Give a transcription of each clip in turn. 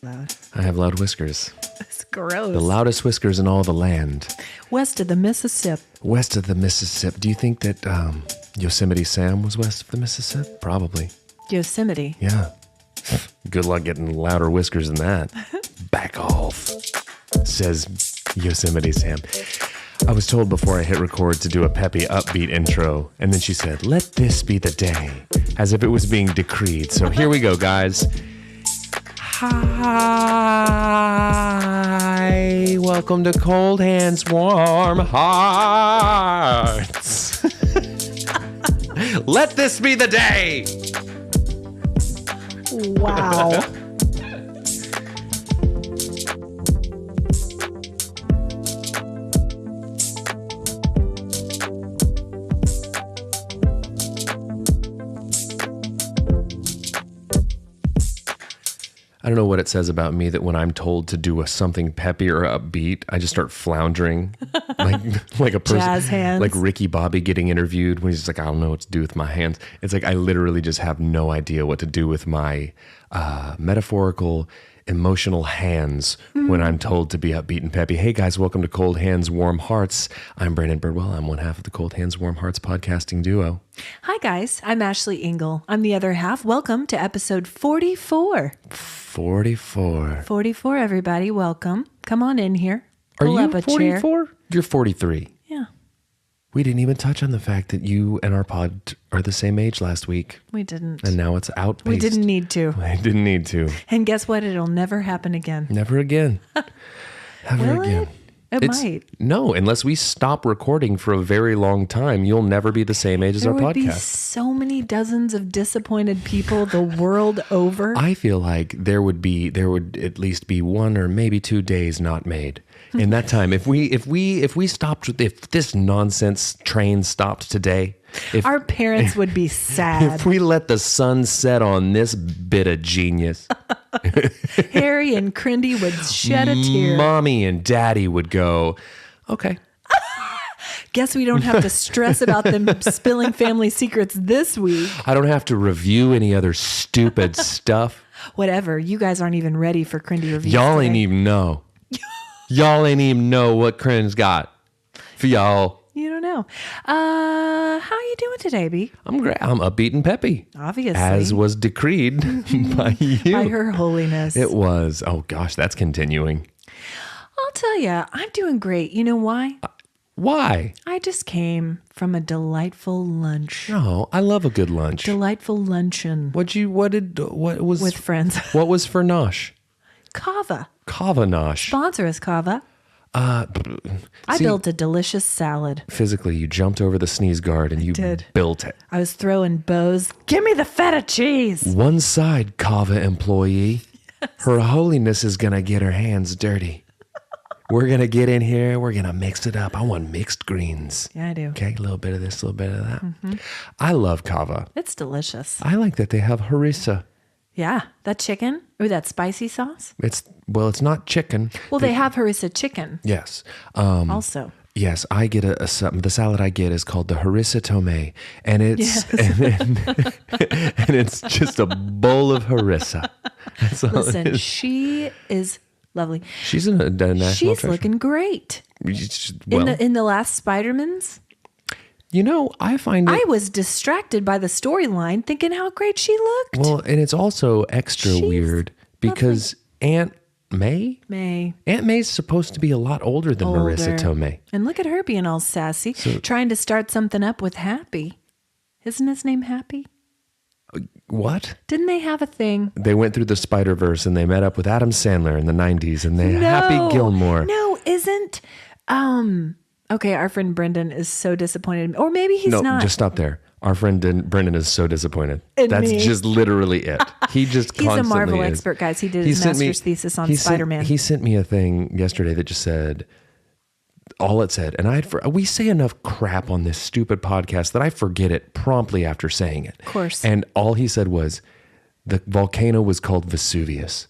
Loud. I have loud whiskers. It's gross. The loudest whiskers in all the land. West of the Mississippi. West of the Mississippi. Do you think that Yosemite Sam was west of the Mississippi? Probably. Yosemite. Yeah. Good luck getting louder whiskers than that. Back off, says Yosemite Sam. I was told before I hit record to do a peppy, upbeat intro, and then she said, "Let this be the day," as if it was being decreed. So here we go, guys. Hi, welcome to Cold Hands, Warm Hearts. Let this be the day. Wow. I don't know what it says about me that when I'm told to do something peppy or upbeat, I just start floundering like a person, Jazz hands. like Ricky Bobby getting interviewed when he's just like, I don't know what to do with my hands. It's like I literally just have no idea what to do with my metaphorical, emotional hands when I'm told to be upbeat and peppy. Hey guys, welcome to Cold Hands, Warm Hearts. I'm Brandon Birdwell. I'm one half of the Cold Hands, Warm Hearts podcasting duo. Hi guys, I'm Ashley Engel. I'm the other half. Welcome to episode 44. 44, everybody. Welcome. Come on in here. Pull Are up you a chair. 44? You're 43. Yeah, We didn't even touch on the fact that you and our pod are the same age last week. we didn't. And now it's outpaced. We didn't need to. I didn't need to. And guess what? It'll never happen again. Never again. Never Will again. it? It might. No, unless we stop recording for a very long time, you'll never be the same age as There our would be podcast. so many dozens of disappointed people the world over. I feel like there would at least be 1 or maybe 2 days not made. In that time, if this nonsense train stopped today, Our parents would be sad. if we let the sun set on this bit of genius, Harry and Crindy would shed a tear. Mommy and Daddy would go, okay. Guess we don't have to stress about them spilling family secrets this week. I don't have to review any other stupid stuff. Whatever. You guys aren't even ready for Crindy reviews Y'all today. ain't even know. Y'all ain't even know what Crin's got for y'all. You don't know. How you doing today, B? I'm great. I'm upbeat and peppy. Obviously. As was decreed by you. By her holiness. It was. Oh gosh, that's continuing. I'll tell you, I'm doing great. You know why? Why? I just came from a delightful lunch. No, I love a good lunch. Delightful luncheon What was with friends. What was for nosh? Kava. Kava nosh. Sponsor us, Kava. I built a delicious salad. Physically, you jumped over the sneeze guard and you did. built it. I was throwing bows. Give me the feta cheese. One side, Kava employee. Her holiness is going to get her hands dirty. We're going to get in here. We're going to mix it up. I want mixed greens. Yeah, I do. Okay, a little bit of this, a little bit of that. I love Kava. It's delicious. I like that they have harissa. Yeah, that chicken or that spicy sauce. It's not chicken. Well, they have harissa chicken Yes. also. Yes, I get the salad I get is called the harissa tome, and it's and it's just a bowl of harissa. That's all it Listen, is. she is lovely. She's a national She's treasure. looking great. Well, In the last Spider-Man's, I find it. I was distracted by the storyline, thinking how great she looked. Well, and it's also extra She's weird because Aunt May May's supposed to be a lot older than Marissa Tomei. And look at her being all sassy, trying to start something up with Happy. Isn't his name Happy? What? Didn't they have a thing? They went through the Spider-Verse and they met up with Adam Sandler in the 90s and they Happy Gilmore. No, isn't okay, our friend Brendan is so disappointed. Or maybe he's not. No, just stop there. Our friend Brendan is so disappointed. In That's me. just literally it. He just He's a constantly Marvel is. expert, guys. He did his master's thesis on Spider-Man. He sent me a thing yesterday that just said, all it said, and we say enough crap on this stupid podcast that I forget it promptly after saying it. Of course. And all he said was, the volcano was called Vesuvius.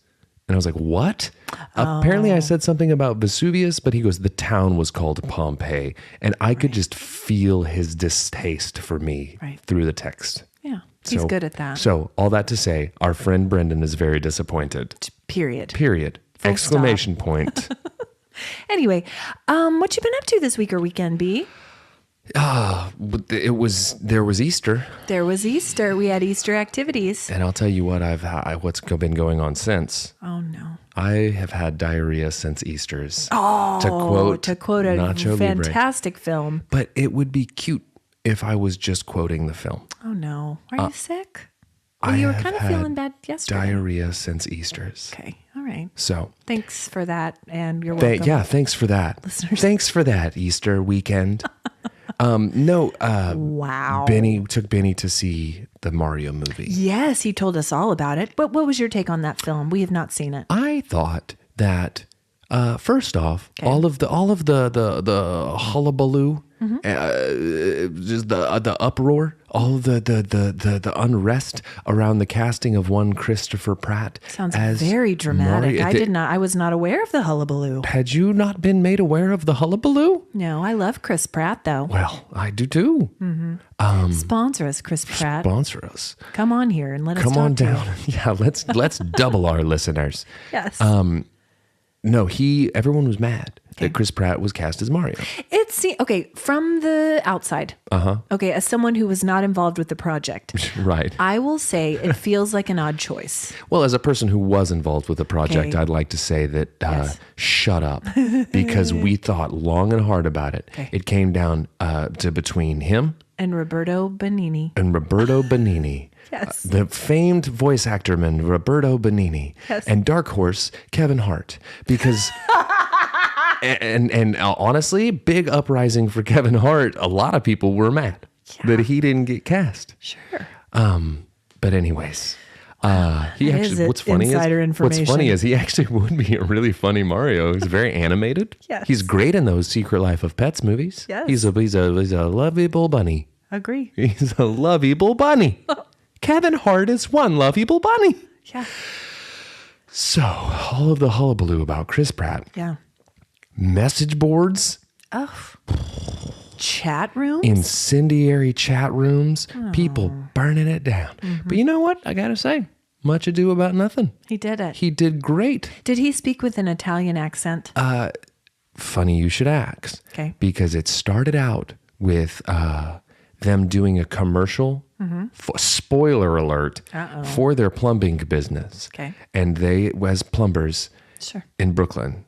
And I was like, what? Apparently I said something about Vesuvius, but he goes, the town was called Pompeii. And I could just feel his distaste for me through the text. Yeah, he's good at that. So all that to say, our friend Brendan is very disappointed. Period. Full Exclamation point. Anyway, what you been up to this week or weekend, B? There was Easter. There was Easter. We had Easter activities. And I'll tell you what what's been going on since. Oh, no. I have had diarrhea since Easter's. Oh, to quote a Nacho fantastic film. But it would be cute if I was just quoting the film. Oh, no. Are you sick? Well, you were kind of feeling bad yesterday. Diarrhea since Easters. Okay. All right. So thanks for that. And you're welcome. Thanks for that. Listeners. Thanks for that Easter weekend. Wow. Benny took Benny to see the Mario movie. Yes, he told us all about it. But what was your take on that film? We have not seen it. I thought that first off, all of the hullabaloo, just the uproar, all of the unrest around the casting of one Christopher Pratt sounds very dramatic. Mario. I was not aware of the hullabaloo. Had you not been made aware of the hullabaloo? No, I love Chris Pratt though. Well, I do too. Mm-hmm. Sponsor us, Chris Pratt. Sponsor us. Come on here and let us Come talk on to down. you. Yeah, let's double our listeners. Yes. No, everyone was mad that Chris Pratt was cast as Mario. Okay, from the outside. Okay, as someone who was not involved with the project. Right. I will say it feels like an odd choice. Well, as a person who was involved with the project, Okay. I'd like to say that Yes. shut up, because we thought long and hard about it. Okay. It came down to between him And Roberto Benigni. and Roberto Benigni. Yes. The famed voice actorman Roberto Benigni. Yes. And Dark Horse Kevin Hart, because and honestly, big uprising for Kevin Hart. A lot of people were mad that he didn't get cast. Sure. But anyways, he actually. What's funny is he actually would be a really funny Mario. He's very animated. Yes. He's great in those Secret Life of Pets movies. Yes. He's a lovable bunny. Agree. He's a lovable bunny. Kevin Hart is one lovable bunny. Yeah. So all of the hullabaloo about Chris Pratt, Yeah. message boards, Oh. Chat room? incendiary chat rooms, people burning it down. Mm-hmm. But you know what? I gotta say, much ado about nothing. He did it. He did great. Did he speak with an Italian accent? Funny you should ask. Okay. Because it started out with them doing a commercial, spoiler alert, for their plumbing business. Okay. And they, as plumbers Sure. in Brooklyn,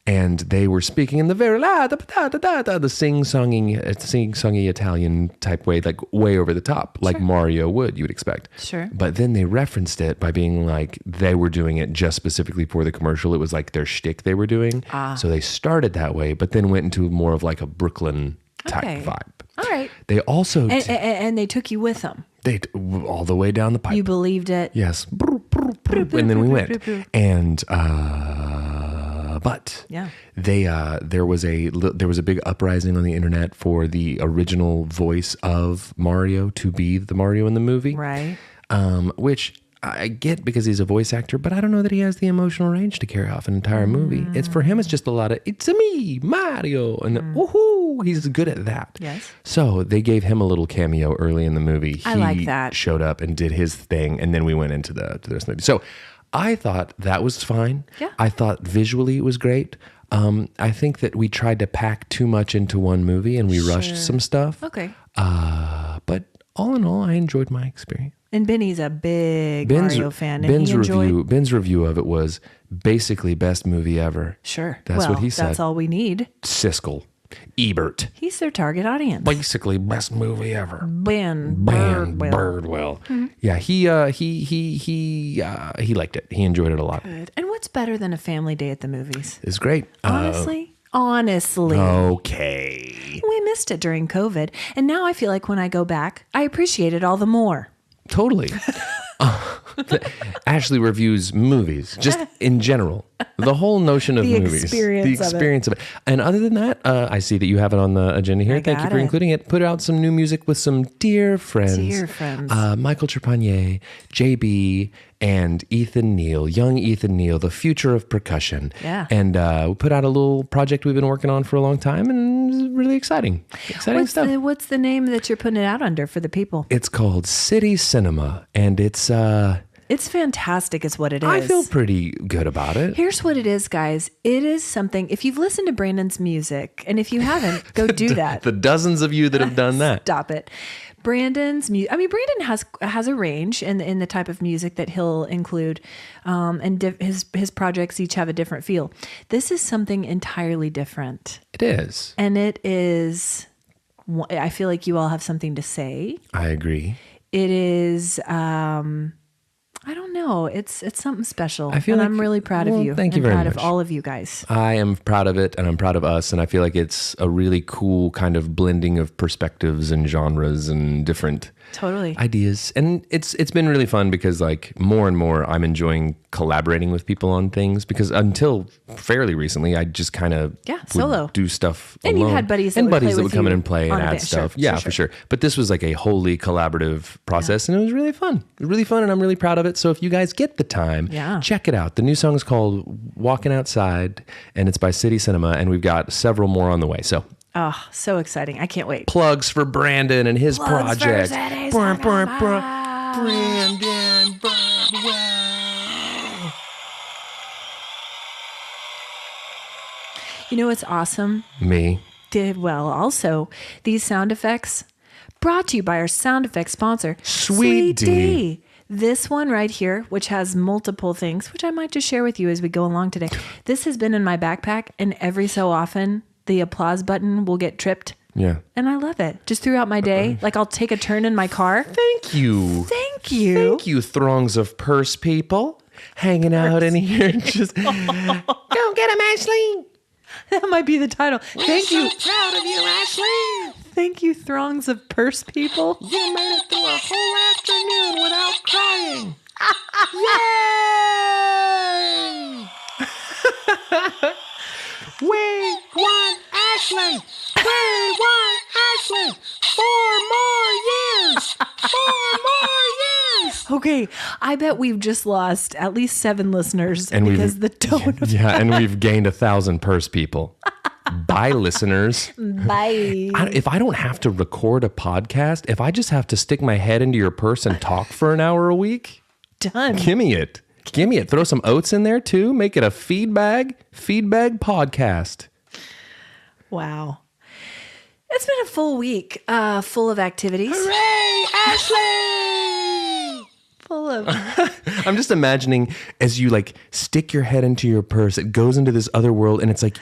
and they were speaking in the very the sing-songy Italian type way, like way over the top, like Mario would, you would expect. Sure. But then they referenced it by being like, they were doing it just specifically for the commercial. It was like their shtick they were doing. So they started that way, but then went into more of like a Brooklyn type vibe. All right. They also And they took you with them. they all the way down the pipe. You believed it. Yes. And then we went. And but Yeah. there was a big uprising on the internet for the original voice of Mario to be the Mario in the movie. Right. Which I get because he's a voice actor, but I don't know that he has the emotional range to carry off an entire movie. It's for him, it's just a lot of, it's me, Mario, and woohoo, he's good at that. Yes. So they gave him a little cameo early in the movie. I like that. He showed up and did his thing, and then we went into the rest of the movie. So I thought that was fine. Yeah. I thought visually it was great. I think that we tried to pack too much into one movie and we rushed some stuff. Okay. But all in all, I enjoyed my experience. And Benny's a big Mario fan. And Ben's review of it was basically best movie ever. Sure. That's what he said. That's all we need. Siskel, Ebert, He's their target audience. basically best movie ever. Ben Birdwell. Yeah, he liked it. He enjoyed it a lot. Good. And what's better than a family day at the movies? It's great. Honestly. Okay. We missed it during COVID. And now I feel like when I go back, I appreciate it all the more. Totally. Ashley reviews movies, just in general. The whole notion of movies. The experience of it. And other than that, I see that you have it on the agenda here. Thank you for including it. Put out some new music with some dear friends. Michael Trepanier, JB, and Ethan Neal, young Ethan Neal, the future of percussion. Yeah. And we put out a little project we've been working on for a long time, and it's really exciting. Exciting stuff. What's the name that you're putting it out under for the people? It's called City Cinema, and it's It's fantastic is what it is. I feel pretty good about it. Here's what it is, guys. It is something, if you've listened to Brandon's music, and if you haven't, go do that. The dozens of you that have done that. Stop it. Brandon's music, I mean, Brandon has a range in the type of music that he'll include, and his projects each have a different feel. This is something entirely different. It is. And it is, I feel like you all have something to say. I agree. It is, I don't know. It's something special. I'm really proud of you. Thank you very much. I'm proud of all of you guys. I am proud of it, and I'm proud of us, and I feel like it's a really cool kind of blending of perspectives and genres and different ideas. And it's been really fun because like more and more I'm enjoying collaborating with people on things, because until fairly recently I just kind of solo do stuff and alone. You had buddies that would come in and play and add stuff. For sure. But this was like a wholly collaborative process, and it was really fun. It was really fun, and I'm really proud of it. So if you guys get the time, check it out. The new song is called Walking Outside, and it's by City Cinema, and we've got several more on the way. So so exciting. I can't wait. Plugs for Brandon and his project. Brandon Bradwell. You know what's awesome? Me. Also, these sound effects brought to you by our sound effects sponsor, Sweet D. This one right here, which has multiple things, which I might just share with you as we go along today. This has been in my backpack, and every so often the applause button will get tripped. Yeah. And I love it. Just throughout my day, like I'll take a turn in my car. Thank you. Thank you. Thank you, throngs of purse people hanging out in here. Just go get him, Ashley. That might be the title. Thank you. Proud of you, Ashley. Thank you, throngs of purse people. You made it through a whole afternoon without crying. Yay! We want Ashley. We want Ashley. 4 more years. 4 more years. Okay, I bet we've just lost at least 7 listeners because the tone of and we've gained 1,000 purse people. Bye, listeners. Bye. If I don't have to record a podcast, if I just have to stick my head into your purse and talk for an hour a week, done. Give me it. Throw some oats in there too. Make it a feed bag podcast. Wow. It's been a full week, full of activities. Hooray, Ashley! Full of... I'm just imagining as you like stick your head into your purse, it goes into this other world, and it's like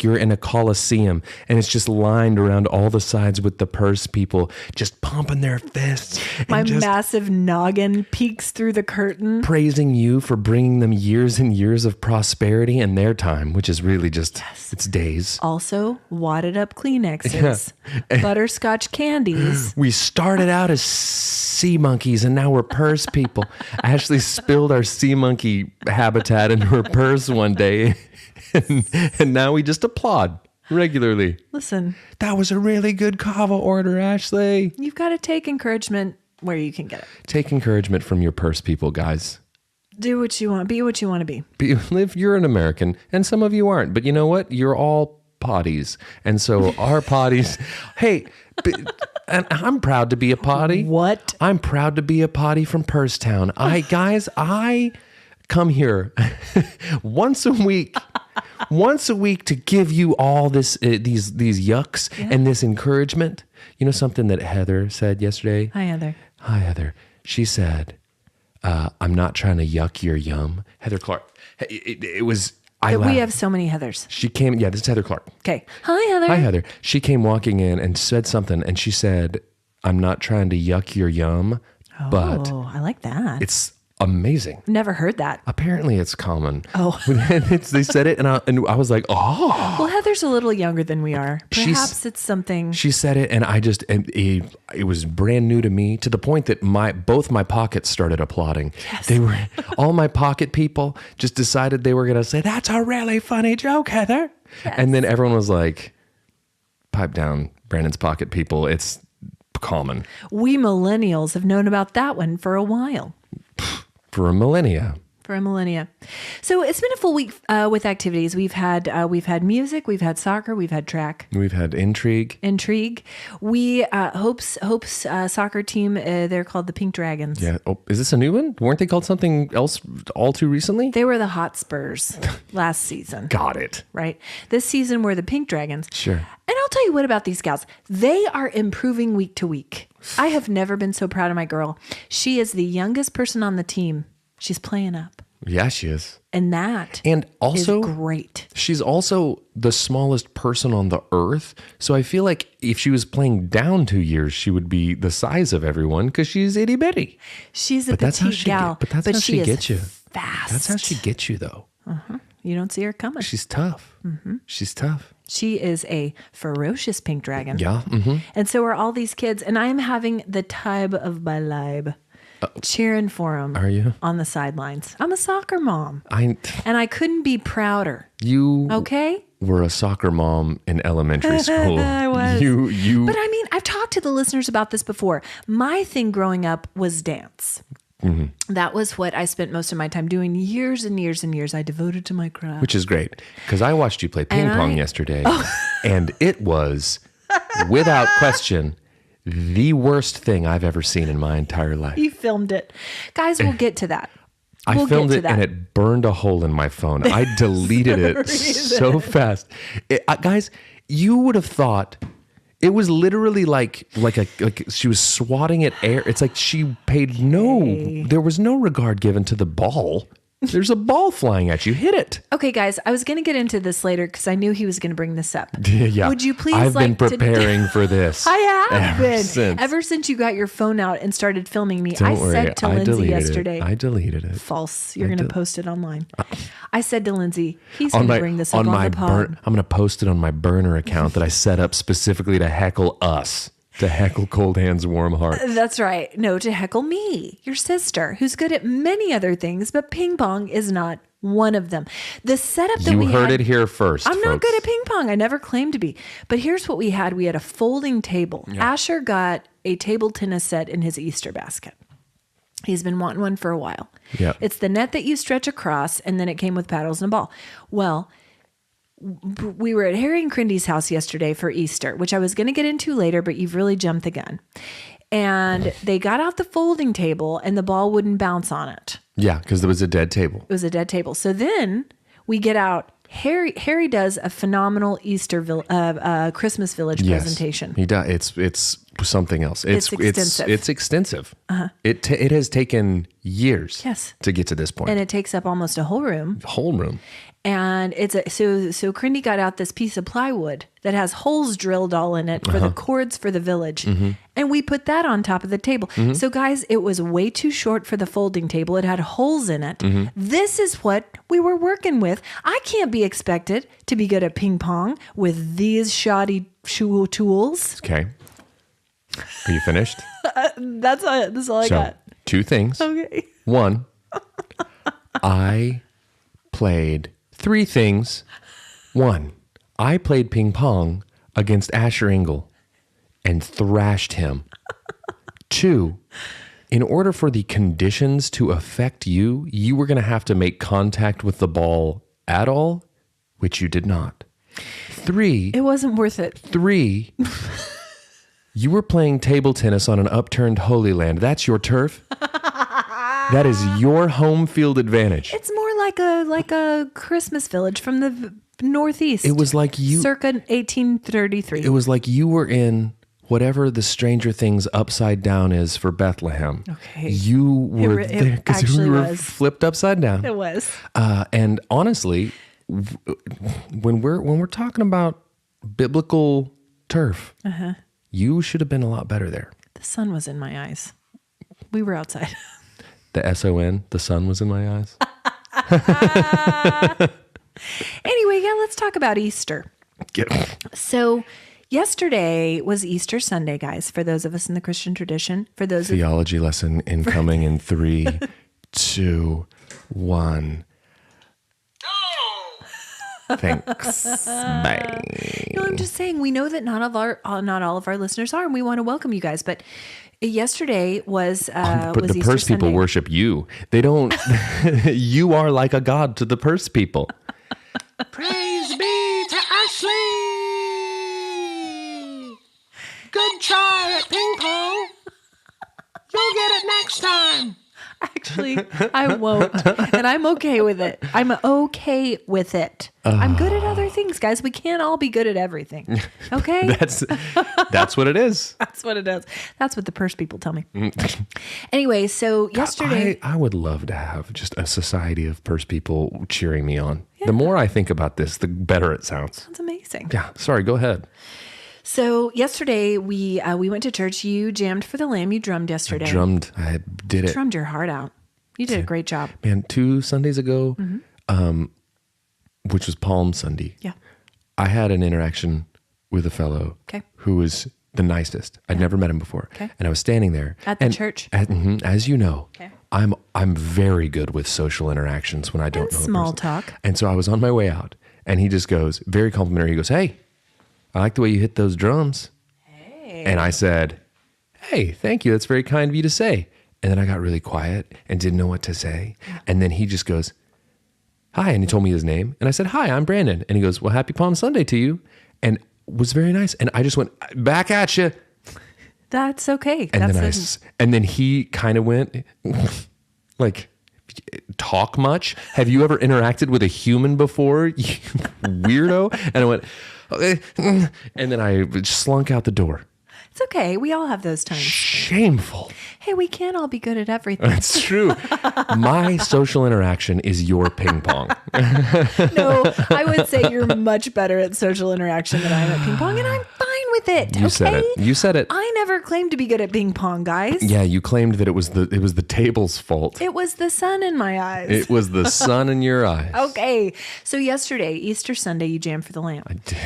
you're in a coliseum, and it's just lined around all the sides with the purse people just pumping their fists. My massive noggin peeks through the curtain, praising you for bringing them years and years of prosperity in their time, which is really just it's days. Also, wadded up Kleenexes, butterscotch candies. We started out as sea monkeys, and now we're purse people. Ashley spilled our sea monkey habitat into her purse one day, and now we just applaud regularly. Listen, that was a really good kava order, Ashley. You've got to take encouragement where you can get it. Take encouragement from your purse people, guys. Do what you want. Be what you want to be. You're an American, and some of you aren't, but you know what? You're all potties, and so our potties. Hey. And I'm proud to be a potty. What? I'm proud to be a potty from Purstown. I come here once a week to give you all this these yucks and this encouragement. You know something that Heather said yesterday? Hi, Heather. She said, I'm not trying to yuck your yum. Heather Clark. It was... We have so many Heathers. She came, this is Heather Clark. Okay. Hi, Heather. Hi, Heather. She came walking in and said something, and she said, I'm not trying to yuck your yum, but... Oh, I like that. It's amazing. Never heard that. Apparently it's common. Oh. They said it, and I was like, oh. Well, Heather's a little younger than we are. Perhaps it's something. She said it, and it was brand new to me, to the point that both my pockets started applauding. Yes. They were, all my pocket people just decided they were going to say, that's a really funny joke, Heather. Yes. And then everyone was like, pipe down, Brandon's pocket people. It's common. We millennials have known about that one for a while. For a millennia. For a millennia. So it's been a full week with activities. We've had music, we've had soccer, we've had track. We've had intrigue. We Hope's soccer team. They're called the Pink Dragons. Yeah. Oh, is this a new one? Weren't they called something else all too recently? They were the Hotspurs last season. Got it. Right. This season we're the Pink Dragons. Sure. And I'll tell you what about these gals. They are improving week to week. I have never been so proud of my girl. She is the youngest person on the team. She's playing up. Yeah, she is. And that also is great. She's also the smallest person on the earth. So I feel like if she was playing down 2 years, she would be the size of everyone because she's itty bitty. She's a petite gal. But that's how she gets you. Fast. That's how she gets you, though. You don't see her coming. She's tough. She's tough. She is a ferocious pink dragon. Yeah. And so are all these kids. And I am having the time of my life. Cheering for them. Are you? On the sidelines. I'm a soccer mom. And I couldn't be prouder. You okay? Were a soccer mom in elementary school. I was. You. But I mean, I've talked to the listeners about this before. My thing growing up was dance. That was what I spent most of my time doing. Years and years and years I devoted to my craft. Which is great. Because I watched you play ping pong yesterday. And it was, without question, the worst thing I've ever seen in my entire life. You filmed it. Guys, we'll get to that. I filmed it and it burned a hole in my phone. I deleted it so fast. Guys, you would have thought it was literally like she was swatting at air. It's like she paid there was no regard given to the ball. There's a ball flying at you. Hit it. Okay, guys, I was going to get into this later because I knew he was going to bring this up. Yeah. Would you please I've been preparing for this. I have been. Since. Ever since you got your phone out and started filming me. Don't worry. Said to Lindsay yesterday. I deleted it. False. You're going to post it online. I said to Lindsay, he's going to bring this up on the pod. I'm going to post it on my burner account that I set up specifically to heckle us. To heckle Cold Hands, Warm Hearts. That's right. No, to heckle me, your sister, who's good at many other things, but ping pong is not one of them. The setup that we had... You heard it here first, I'm not good at ping pong. I never claimed to be. But here's what we had. We had a folding table. Yeah. Asher got a table tennis set in his Easter basket. He's been wanting one for a while. Yeah. It's the net that you stretch across, and then it came with paddles and a ball. Well... we were at Harry and Crindy's house yesterday for Easter, which I was going to get into later, but you've really jumped the gun. And they got out the folding table and the ball wouldn't bounce on it. Yeah, because there was a dead table. It was a dead table. So then we get out. Harry does a phenomenal Christmas Village presentation. He does. It's something else. It's extensive. It's extensive. It has taken years to get to this point. And it takes up almost a whole room. And it's so Crindy got out this piece of plywood that has holes drilled all in it for the cords for the village. And we put that on top of the table. So guys, it was way too short for the folding table. It had holes in it. This is what we were working with. I can't be expected to be good at ping pong with these shoddy tools. Okay. Are you finished? That's all I got. 2 things. Okay. 1, I played 3 things. 1, I played ping pong against Asher Engel and thrashed him. 2, in order for the conditions to affect you, you were going to have to make contact with the ball at all, which you did not. 3, it wasn't worth it. 3, you were playing table tennis on an upturned Holy Land. That's your turf. That is your home field advantage. It's more like a Christmas village from the Northeast. It was like you... circa 1833. It was like you were in whatever the Stranger Things upside down is for Bethlehem. Okay. You were there because we were flipped upside down. It was. And honestly, when we're talking about biblical turf, you should have been a lot better there. The sun was in my eyes. We were outside. The SON, the sun was in my eyes. Anyway, let's talk about Easter. So yesterday was Easter Sunday, guys, for those of us in the Christian tradition. For those Theology lesson incoming in 3, 2, 1. Thanks. Bye. No, I'm just saying we know that not all of our listeners are, and we want to welcome you guys. But Yesterday was But was the Easter purse people Sunday. worship you. They don't. You are like a god to the purse people. Praise be to Ashley. Good try at ping pong. You'll get it next time. Actually, I won't. And I'm okay with it. I'm okay with it. I'm good at other things, guys. We can't all be good at everything. Okay? That's what it is. That's what it is. That's what the purse people tell me. Anyway, so yesterday. I would love to have just a society of purse people cheering me on. The more I think about this, the better it sounds. That's amazing. Yeah. Sorry. Go ahead. So yesterday we went to church. You jammed for the Lamb. You drummed yesterday. I did it. Drummed your heart out. You did a great job. Man, 2 Sundays ago, which was Palm Sunday. Yeah. I had an interaction with a fellow who was the nicest. I'd never met him before. Okay. And I was standing there. At the church? As you know, Okay. I'm very good with social interactions when I don't know a small person. talk. And so I was on my way out, and he just goes, very complimentary, he goes, "Hey, I like the way you hit those drums." Hey. And I said, "Hey, thank you. That's very kind of you to say." And then I got really quiet and didn't know what to say. And then he just goes, "Hi." And he told me his name. And I said, "Hi, I'm Brandon." And he goes, "Well, happy Palm Sunday to you." And was very nice. And I just went, "Back at you." That's okay. And That's then he kind of went like, "Talk much? Have you ever interacted with a human before, you weirdo?" And I went, "Okay." And then I slunk out the door. it's okay. We all have those times. Shameful. Hey, we can't all be good at everything. It's true. My social interaction is your ping pong. No, I would say you're much better at social interaction than I am at ping pong, and I'm fine with it. You said it. You said it. I never claimed to be good at ping pong, guys. Yeah, you claimed that it was the table's fault. It was the sun in my eyes. It was the sun in your eyes. Okay. So yesterday, Easter Sunday, you jammed for the Lamb. I did.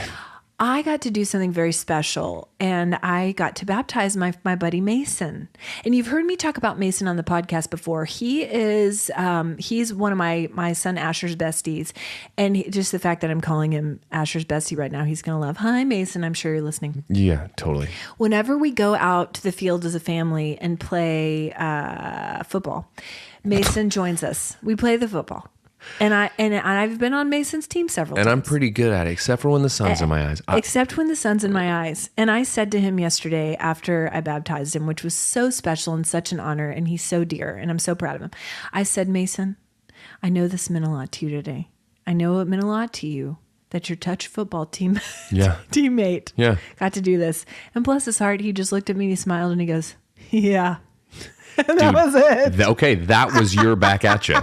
I got to do something very special, and I got to baptize my buddy Mason. And you've heard me talk about Mason on the podcast before. He is he's one of my son Asher's besties, and just the fact that I'm calling him Asher's bestie right now, he's gonna love. Hi, Mason. I'm sure you're listening. Yeah, totally. Whenever we go out to the field as a family and play football, Mason joins us. We play the football. And I've been on Mason's team several times. And I'm pretty good at it, except for when the sun's in my eyes. Except when the sun's in my eyes. And I said to him yesterday after I baptized him, which was so special and such an honor, and he's so dear, and I'm so proud of him. I said, "Mason, I know this meant a lot to you today. I know it meant a lot to you that your touch football teammate got to do this." And bless his heart, he just looked at me and he smiled and he goes, "Yeah." And that was it. That was your back at you.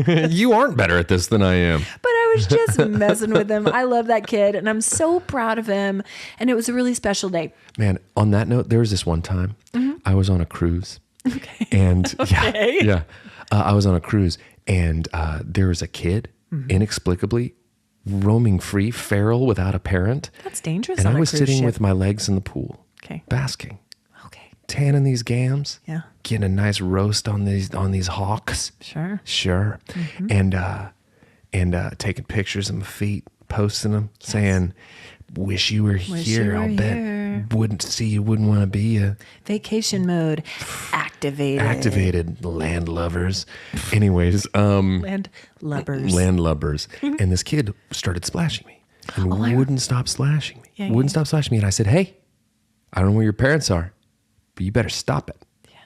You aren't better at this than I am. But I was just messing with him. I love that kid, and I'm so proud of him. And it was a really special day. Man, on that note, there was this one time I was on a cruise. Okay. And Okay. I was on a cruise, and there was a kid inexplicably roaming free, feral, without a parent. That's dangerous. And on I a was cruise sitting ship. with my legs in the pool, Okay. basking, Okay. tanning these gams, Yeah. getting a nice roast on these hawks. Sure. And taking pictures of my feet, posting them, saying, "Wish you were here. I'll bet wouldn't want to be a Vacation mode activated. land lovers." Anyways, Land lubbers. land lubbers. And this kid started splashing me and wouldn't stop splashing me. Yeah, Wouldn't stop splashing me. And I said, "Hey, I don't know where your parents are, but you better stop it." Yeah.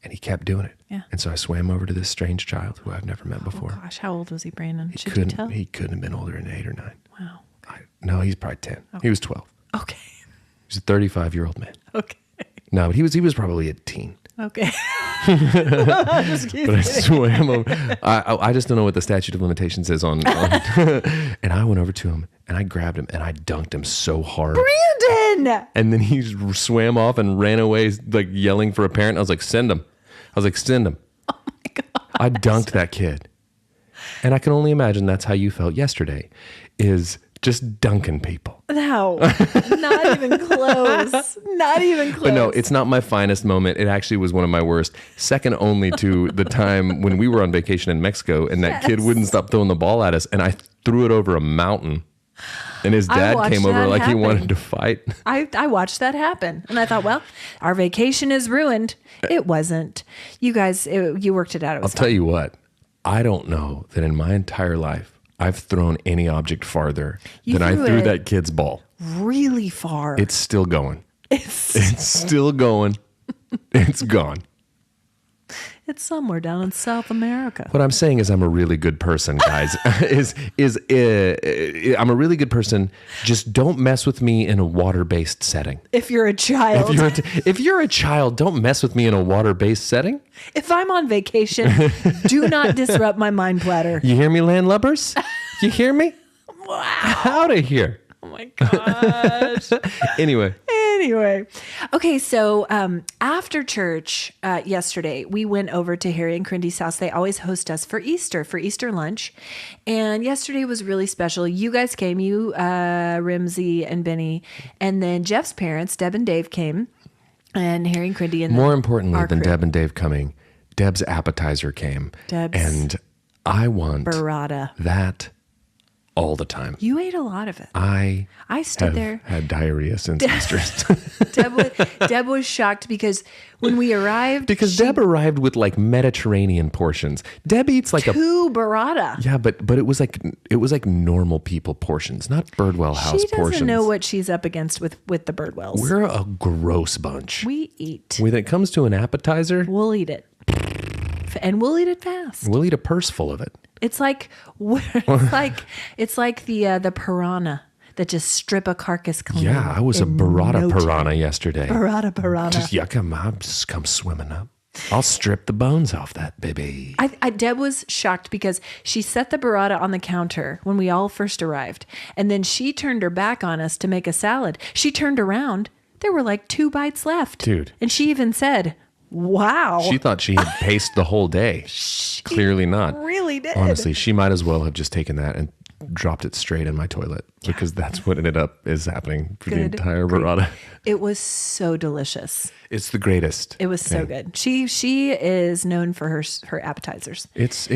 And he kept doing it. Yeah. And so I swam over to this strange child who I've never met before. Gosh, how old was he, Brandon? He Should you tell? couldn't have been older than 8 or 9. Wow. No, he's probably 10. He was 12. Okay. He's a 35-year-old man. Okay. No, but he was probably a teen. Okay. But I swam over. I just don't know what the statute of limitations is on. And I went over to him and I grabbed him and I dunked him so hard. Brandon! And then he swam off and ran away, like yelling for a parent. I was like, "Send him." Send him. Oh my God. I dunked that kid. And I can only imagine that's how you felt yesterday, is just dunking people. No, not even close. Not even close. But no, it's not my finest moment. It actually was one of my worst, second only to the time when we were on vacation in Mexico and that kid wouldn't stop throwing the ball at us and I threw it over a mountain. And his I dad watched came over that like he happen. wanted to fight. I watched that happen. And I thought, well, our vacation is ruined. It wasn't. You guys, you worked it out. It I'll was tell fine. you what, I don't know that in my entire life I've thrown any object farther You than I threw threw it that kid's ball. really far. It's still going. It's It's still going. It's gone. somewhere down in South America. What I'm saying is I'm a really good person, guys. I'm a really good person. Just don't mess with me in a water-based setting. If you're a child, If you're a child, don't mess with me in a water-based setting. if I'm on vacation, do not disrupt my mind platter. You hear me, landlubbers? You hear me? Wow. Out of here. Oh my gosh. Anyway. Anyway, okay, so after church yesterday, we went over to Harry and Crindy's house. They always host us for Easter lunch. And yesterday was really special. You guys came, Rimsey and Benny. And then Jeff's parents, Deb and Dave, came. And Harry and Crindy. And More importantly our than crew. Deb and Dave coming, Deb's appetizer came. Deb's and I want burrata. that all the time. You ate a lot of it. I stood have there. had diarrhea since Easter. Deb was shocked because when we arrived, Because Deb arrived with like Mediterranean portions. Deb eats like two burrata. yeah, but it was like normal people portions, not Birdwell House She doesn't portions. know what she's up against with the Birdwells. We're a gross bunch. We eat. When it comes to an appetizer, We'll eat it. And we'll eat it fast. we'll eat a purse full of it. It's like the piranha that just strip a carcass clean. Yeah, I was a in burrata no time. piranha yesterday. Piranha. Just I'll just come swimming up. I'll strip the bones off that baby. Deb was shocked because she set the burrata on the counter when we all first arrived. And then she turned her back on us to make a salad. She turned around. There were like 2 bites left. Dude. And she even said, wow. She thought she had paced the whole day. Clearly not. really did. Honestly, she might as well have just taken that and dropped it straight in my toilet because that's what ended up is happening for the Good entire burrata. It was so delicious. It's the greatest. It was so good. She is known for her appetizers. It's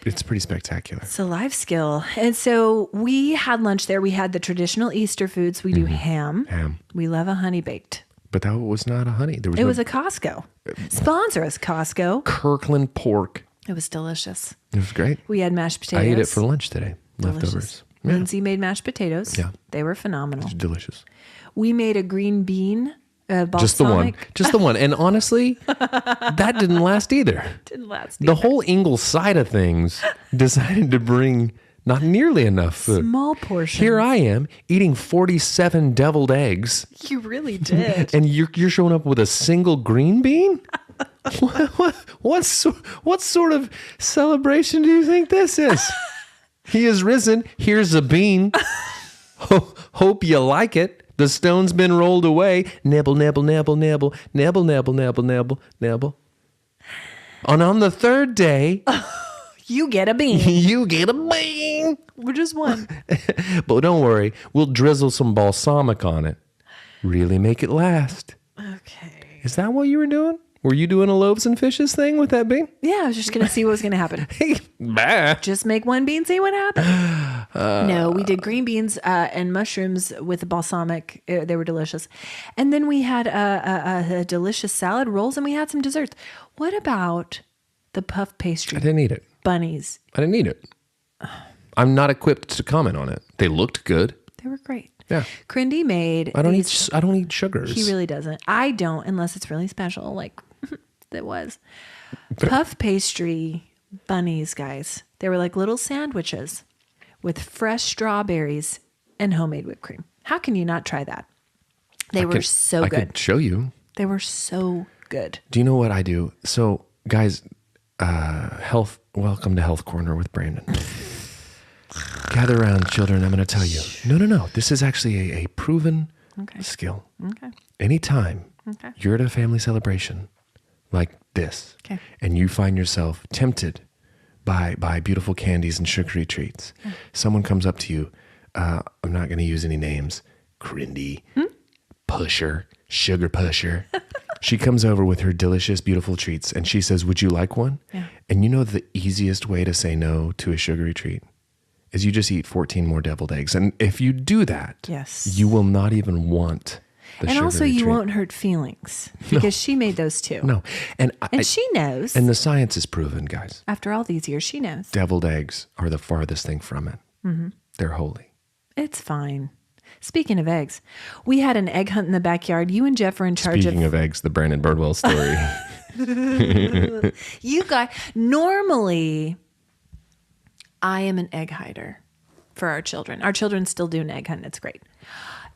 pretty spectacular. It's a life skill. And so we had lunch there. We had the traditional Easter foods. We do ham. Ham. We love a honey baked. But that was not a honey. There was It was a Costco. Sponsor us, Costco. Kirkland pork. It was delicious. It was great. We had mashed potatoes. I ate it for lunch today. Delicious. Leftovers. Yeah, Lindsay made mashed potatoes. Yeah. They were phenomenal. delicious. We made a green bean balsamic. Just the one. Just the one. And honestly, that didn't last either. Didn't last The either. whole Ingle side of things decided to bring not nearly enough food. Small portion. Here I am eating 47 deviled eggs, You really did. and you're showing up with a single green bean? What sort of celebration do you think this is? He is risen. Here's a bean. Hope you like it. The stone's been rolled away. Nibble, nibble, nibble, nibble, nibble, nibble, nibble, nibble, nibble. And on the third day, You get a bean. you get a bean. We're just one. But don't worry, we'll drizzle some balsamic on it. Really make it last. Okay. Is that what you were doing? Were you doing a loaves and fishes thing with that bean? Yeah, I was just going to see what was going to happen. Hey, bah. Just make one bean, see what happens. No, we did green beans and mushrooms with the balsamic. They were delicious. And then we had a delicious salad, rolls, and we had some desserts. What about the puff pastry I didn't eat it. bunnies? I didn't eat it. I'm not equipped to comment on it. They looked good. They were great. Yeah. Crindy made I don't these- eat sugars. He really doesn't. I don't unless it's really special, like it was. Puff pastry bunnies, guys. They were like little sandwiches with fresh strawberries and homemade whipped cream. How can you not try that? They were so I good. could show you. They were so good. Do you know what I do? So, guys, welcome to Health Corner with Brandon. Gather around, children. I'm going to tell you. No. This is actually a proven skill. Okay. Anytime Okay. you're at a family celebration like this, Okay. and you find yourself tempted by beautiful candies and sugary treats, someone comes up to you. I'm not going to use any names. Crindy, pusher, sugar pusher. She comes over with her delicious, beautiful treats, and she says, "Would you like one?" Yeah. And you know the easiest way to say no to a sugary treat is you just eat 14 more deviled eggs. And if you do that, Yes. you will not even want the And also, sugary you treat. won't hurt feelings because she made those too. No. And she knows. and the science is proven, guys. After all these years, she knows. Deviled eggs are the farthest thing from it. Mm-hmm. They're holy. It's fine. Speaking of eggs, we had an egg hunt in the backyard. You and Jeff were in charge Speaking of eggs, the Brandon Birdwell story. You guys, normally, I am an egg hider for our children. Our children still do an egg hunt. It's great.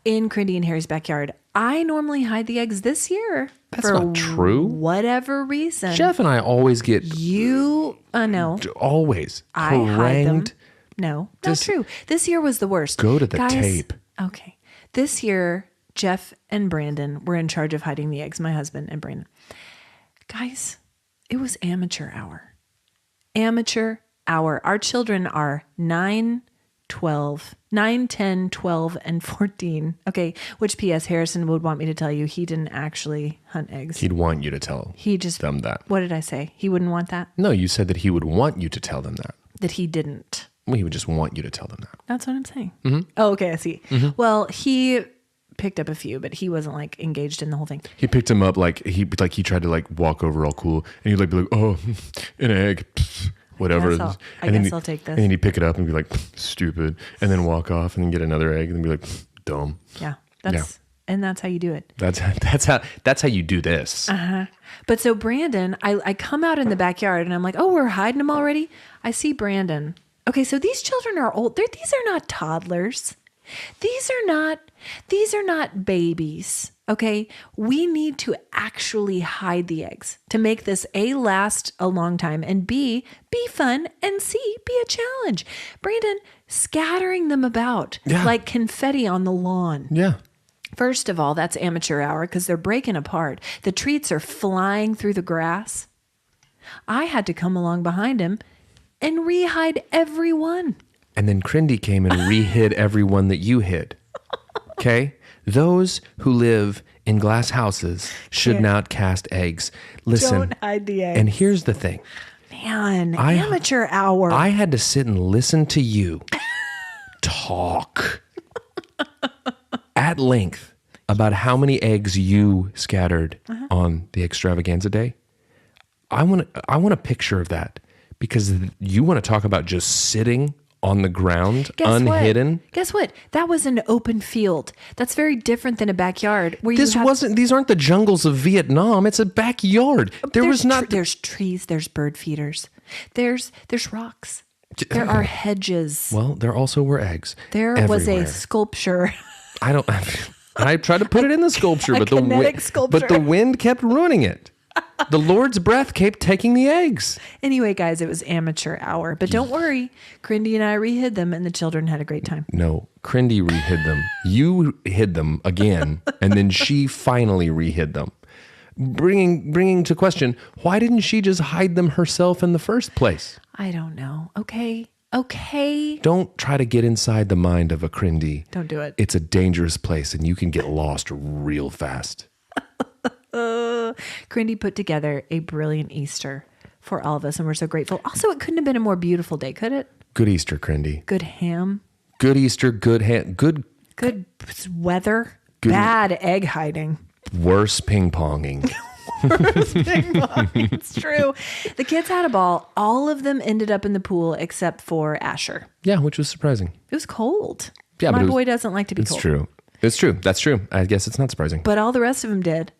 In Crindy and Harry's backyard, I normally hide the eggs this year. That's for not true. Whatever reason. Jeff and I always get No. always I hide them. harangued. No, not true. This year was the worst. Go to the Guys, tape. Okay. This year, Jeff and Brandon were in charge of hiding the eggs, my husband and Brandon. Guys, it was amateur hour. Amateur hour. Our children are 9, 10, 12, and 14. Okay, which P.S. Harrison would want me to tell you he didn't actually hunt eggs. He'd want you to tell them that. What did I say? He wouldn't want that? No, you said that he would want you to tell them that. That he didn't. Well, he would just want you to tell them that. That's what I'm saying. Mm-hmm. Oh, okay, I see. Mm-hmm. Well, he picked up a few, but he wasn't like engaged in the whole thing. He picked him up like he tried to like walk over all cool, and he'd like be like, "Oh, an egg, whatever." I guess I'll take this. And then he'd pick it up and be like, "Stupid," and then walk off and then get another egg and then be like, "Dumb." Yeah, and that's how you do it. That's how you do this. But so Brandon, I come out in the backyard and I'm like, oh, we're hiding them already. I see Brandon. Okay, so these children are old. These are not toddlers. These are not babies. Okay, we need to actually hide the eggs to make this A, last a long time, and B, be fun, and C, be a challenge. Brandon, scattering them about like confetti on the lawn. Yeah. First of all, that's amateur hour because they're breaking apart. The treats are flying through the grass. I had to come along behind him and re-hide every one. And then Crindy came and re-hid everyone that you hid. Okay? Those who live in glass houses should not cast eggs. Listen. Don't hide the eggs. And here's the thing. Man, amateur hour. I had to sit and listen to you talk at length about how many eggs you scattered on the extravaganza day. I want a picture of that because you want to talk about just sitting on the ground, unhidden. Guess what? That was an open field. That's very different than a backyard where These aren't the jungles of Vietnam. It's a backyard. There's trees. There's bird feeders. There's rocks. There are hedges. Well, there also were eggs. There was a sculpture. I tried to put it in the sculpture, but the wind kept ruining it. The Lord's breath kept taking the eggs. Anyway, guys, it was amateur hour. But don't worry. Crindy and I re-hid them, and the children had a great time. No, Crindy re-hid them. You hid them again, and then she finally re-hid them. Bringing to question, why didn't she just hide them herself in the first place? I don't know. Okay. Don't try to get inside the mind of a Crindy. Don't do it. It's a dangerous place, and you can get lost real fast. Crindy put together a brilliant Easter for all of us, and we're so grateful. Also, it couldn't have been a more beautiful day, could it? Good Easter, Crindy. Good ham. Good Easter, good ham. Good weather. Bad egg hiding. Worse ping-ponging. It's true. The kids had a ball. All of them ended up in the pool except for Asher. Yeah, which was surprising. It was cold. Yeah, My boy doesn't like to be cold. It's true. That's true. I guess it's not surprising. But all the rest of them did.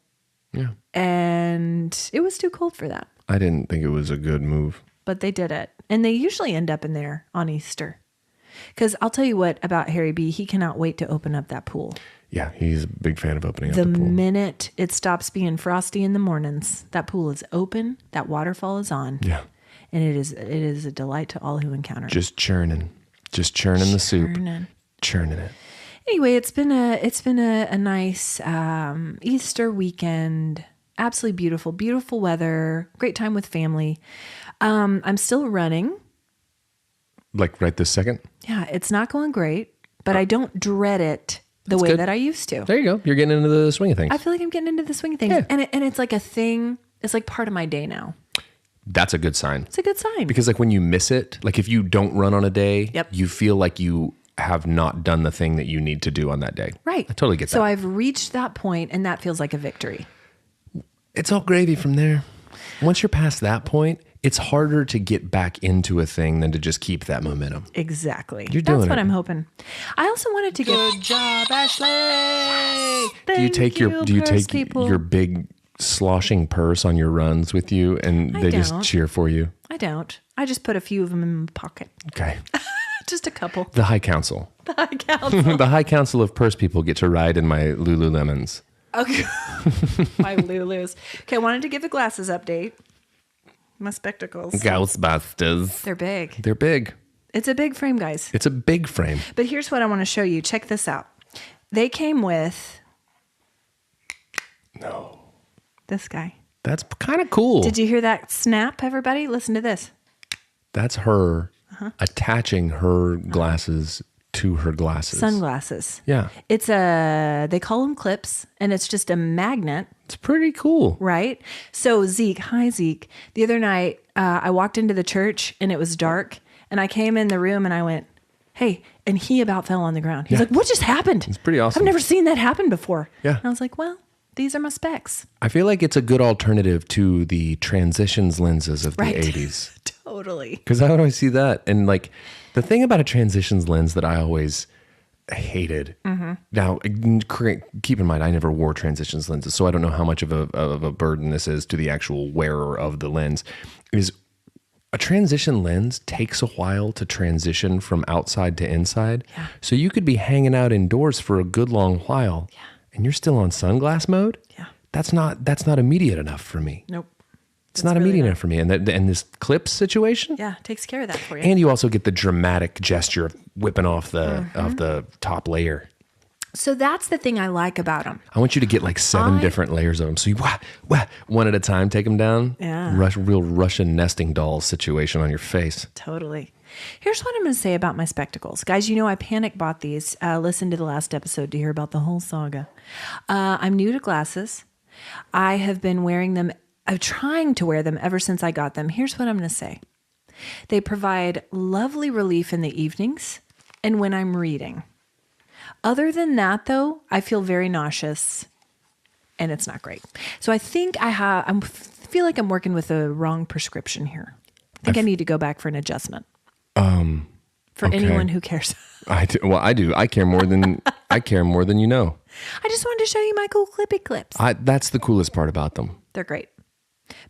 Yeah. And it was too cold for that. I didn't think it was a good move. But they did it. And they usually end up in there on Easter. Because I'll tell you what about Harry B. He cannot wait to open up that pool. Yeah, he's a big fan of opening up the pool. The minute it stops being frosty in the mornings, that pool is open, that waterfall is on. Yeah. And it is a delight to all who encounter it. Just churning the soup. Churning it. Anyway, it's been a nice Easter weekend. Absolutely beautiful weather. Great time with family. I'm still running. Like right this second? Yeah, it's not going great, but I don't dread it the way that I used to. There you go. You're getting into the swing of things. I feel like I'm getting into the swing of things. Yeah. And it's like a thing. It's like part of my day now. That's a good sign. It's a good sign. Because like when you miss it, like if you don't run on a day, Yep. you feel like you have not done the thing that you need to do on that day. Right. I totally get that. So I've reached that point, and that feels like a victory. It's all gravy from there. Once you're past that point, it's harder to get back into a thing than to just keep that momentum. Exactly. You're doing That's what it. I'm hoping. I also wanted to good job, Ashley. Do you take your big sloshing purse on your runs with you and they just don't. cheer for you? I don't. I just put a few of them in my pocket. Okay. Just a couple. The High Council. The High Council. The High Council of Purse people get to ride in my Lululemons. Okay. My Lulus. Okay, I wanted to give the glasses update. My spectacles. Ghostbusters. They're big. They're big. It's a big frame, guys. It's a big frame. But here's what I want to show you. Check this out. They came with this guy. That's kind of cool. Did you hear that snap, everybody? Listen to this. That's her attaching her glasses to her glasses. Sunglasses. Yeah. They call them clips, and it's just a magnet, It's pretty cool. right? So Zeke, hi Zeke. The other night, I walked into the church and it was dark, and I came in the room and I went, hey, and he about fell on the ground. He's like, what just happened? It's pretty awesome. I've never seen that happen before. Yeah. And I was like, well, these are my specs. I feel like it's a good alternative to the transitions lenses of the Right. 80s. Totally. Because I would always see that. And like the thing about a transitions lens that I always hated. Now, keep in mind, I never wore transitions lenses, so I don't know how much of a burden this is to the actual wearer of the lens. Is a transition lens takes a while to transition from outside to inside. Yeah. So you could be hanging out indoors for a good long while, and you're still on sunglass mode. Yeah. That's not immediate enough for me. Nope. It's not really immediate not. enough for me. And this clips situation. Yeah, takes care of that for you. And you also get the dramatic gesture of whipping off the top layer. So that's the thing I like about them. I want you to get like seven different layers of them. So you one at a time, take them down. Yeah. Real Russian nesting doll situation on your face. Totally. Here's what I'm going to say about my spectacles. Guys, you know I panic bought these. Listen to the last episode to hear about the whole saga. I'm new to glasses. I have been wearing them, trying to wear them ever since I got them. Here's what I'm going to say. They provide lovely relief in the evenings and when I'm reading. Other than that, though, I feel very nauseous and it's not great. So I think I feel like I'm working with the wrong prescription here. I think I need to go back for an adjustment. For okay. anyone who cares. I do. I care more than you know. I just wanted to show you my cool clippy clips. That's the coolest part about them. They're great.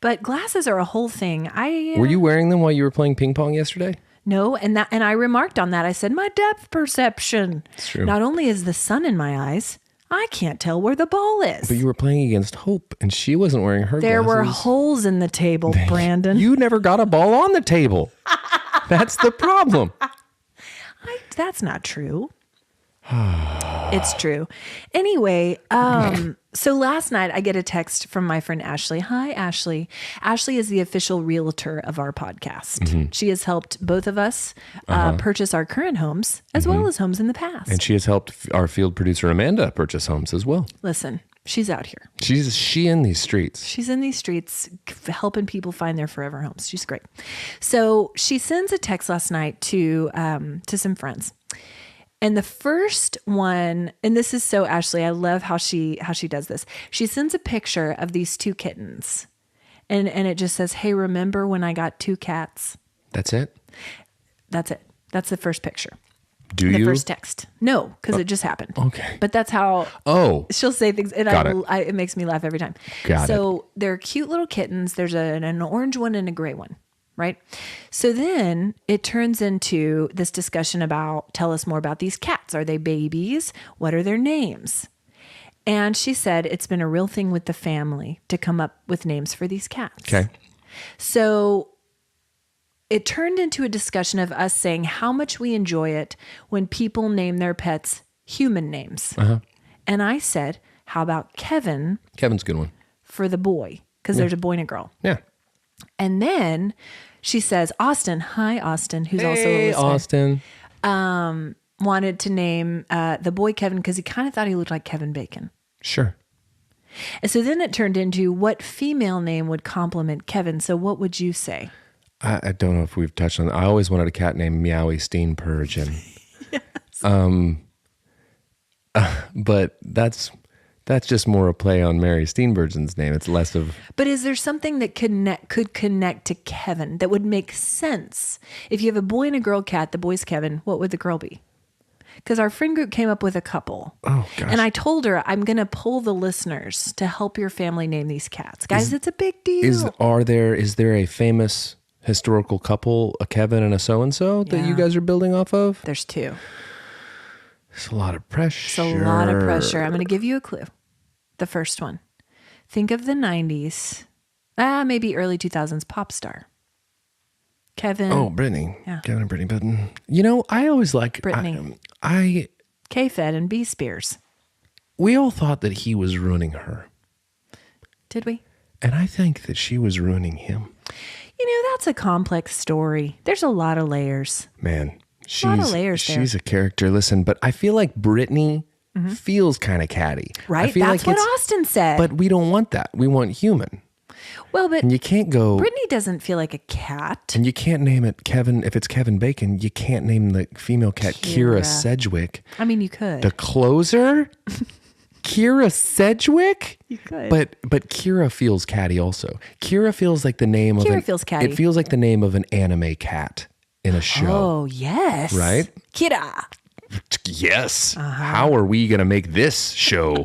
But glasses are a whole thing. Were you wearing them while you were playing ping pong yesterday? No, and I remarked on that. I said my depth perception. It's true. Not only is the sun in my eyes, I can't tell where the ball is. But you were playing against Hope, and she wasn't wearing her There were glasses. holes in the table, Brandon. You never got a ball on the table. That's the problem. That's not true. It's true. Anyway, so last night I get a text from my friend Ashley. Hi, Ashley. Ashley is the official realtor of our podcast. Mm-hmm. She has helped both of us purchase our current homes as well as homes in the past. Mm-hmm. And she has helped our field producer Amanda purchase homes as well. Listen, she's out here. She in these streets. She's in these streets helping people find their forever homes. She's great. So she sends a text last night to some friends. And the first one, and this is so Ashley, I love how she does this. She sends a picture of these two kittens. And it just says, "Hey, remember when I got two cats?" That's it? That's it. That's the first picture. Do The you? first text. No, because it just happened. Okay. But that's how she'll say things, and Got it makes me laugh every time. So they're cute little kittens. There's an orange one and a gray one, right? So then it turns into this discussion about, tell us more about these cats. Are they babies? What are their names? And she said it's been a real thing with the family to come up with names for these cats. Okay. So it turned into a discussion of us saying how much we enjoy it when people name their pets human names. And I said, how about Kevin Kevin's a good one. for the boy? Because there's a boy and a girl. Yeah. And then she says, Austin, hi, Austin, who's also a Hey, listener, Austin. wanted to name the boy Kevin because he kind of thought he looked like Kevin Bacon. Sure. And so then it turned into what female name would complement Kevin. So what would you say? I don't know if we've touched on that. I always wanted a cat named Meowie Steenpurgeon. But that's just more a play on Mary Steenburgen's name. It's less of... But is there something that could connect to Kevin that would make sense? If you have a boy and a girl cat, the boy's Kevin, what would the girl be? Because our friend group came up with a couple. Oh, gosh. And I told her, I'm going to pull the listeners to help your family name these cats. Guys, it's a big deal. Is there a famous historical couple, a Kevin and a so-and-so, that you guys are building off of? There's two. It's a lot of pressure. It's a lot of pressure. I'm going to give you a clue. The first one. Think of the 90s, maybe early 2000s pop star. Kevin. Oh, Brittany. Yeah. Kevin and Brittany. But, I always like... Brittany. K-Fed and B. Spears. We all thought that he was ruining her. Did we? And I think that she was ruining him. That's a complex story. There's a lot of layers. Man, a lot of layers there. She's a character. Listen, but I feel like Brittany feels kind of catty. Right? I feel That's like what Austin said. But we don't want that. We want human. Well, but And you can't go... Brittany doesn't feel like a cat. And you can't name it Kevin. If it's Kevin Bacon, you can't name the female cat Kira Sedgwick. I mean, you could. The closer? Kira Sedgwick? You could. But Kira feels catty also. Kira feels like the name of... Kira feels catty. It feels like the name of an anime cat in a show. Oh, yes. Right? Kira. Yes. How are we going to make this show?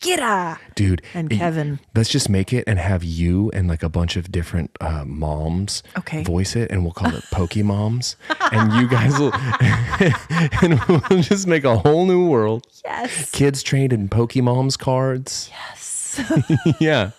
Kira. Dude. And Kevin. Let's just make it and have you and like a bunch of different moms voice it, and we'll call it Pokemoms. And you guys will... and we'll just make a whole new world. Yes. Kids trained in Pokemoms cards. Yes. Yeah.